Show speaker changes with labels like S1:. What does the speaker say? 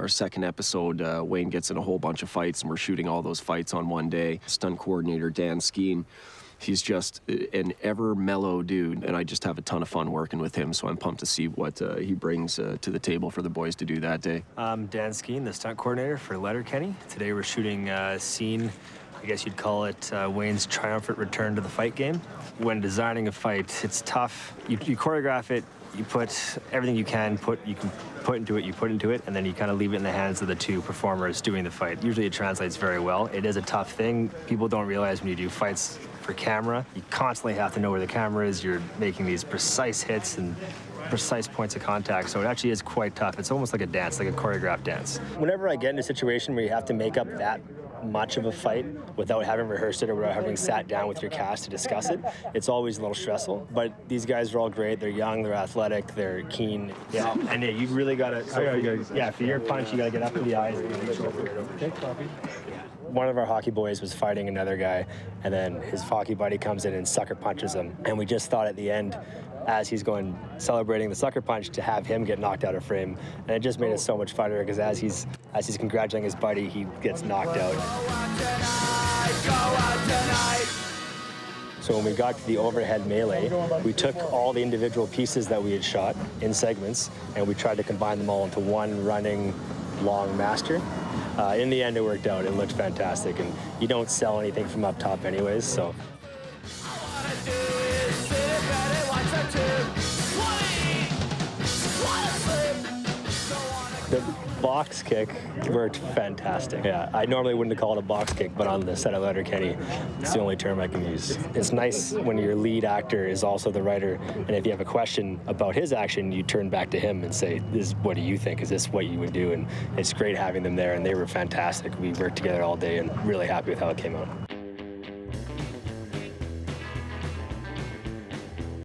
S1: our second episode, Wayne gets in a whole bunch of fights, and we're shooting all those fights on one day. Stunt coordinator Dan Skeen, he's just an ever mellow dude, and I just have a ton of fun working with him, so I'm pumped to see what he brings to the table for the boys to do that day.
S2: I'm Dan Skeen, the stunt coordinator for Letterkenny. Today we're shooting a scene, I guess you'd call it Wayne's triumphant return to the fight game. When designing a fight, it's tough. You choreograph it, you put everything you can put into it, and then you kind of leave it in the hands of the two performers doing the fight. Usually it translates very well. It is a tough thing. People don't realize when you do fights for camera, you constantly have to know where the camera is. You're making these precise hits and precise points of contact, so it actually is quite tough. It's almost like a dance, like a choreographed dance. Whenever I get in a situation where you have to make up that much of a fight without having rehearsed it or without having sat down with your cast to discuss it, it's always a little stressful. But these guys are all great. They're young, they're athletic, they're keen. Yeah, and yeah, you really gotta. For your punch, you gotta get up to the eyes. One of our hockey boys was fighting another guy, and then his hockey buddy comes in and sucker punches him. And we just thought at the end, as he's going celebrating the sucker punch, to have him get knocked out of frame, and it just made it so much funnier because as he's congratulating his buddy, he gets knocked out. So when we got to the overhead melee, we took all the individual pieces that we had shot in segments, and we tried to combine them all into one running long master. In the end, it worked out. It looked fantastic, and you don't sell anything from up top anyways, so. The box kick worked fantastic. Yeah, I normally wouldn't have called it a box kick, but on the set of Letterkenny, it's the only term I can use. It's nice when your lead actor is also the writer, and if you have a question about his action, you turn back to him and say, what do you think? Is this what you would do? And it's great having them there, and they were fantastic. We worked together all day and really happy with how it came out.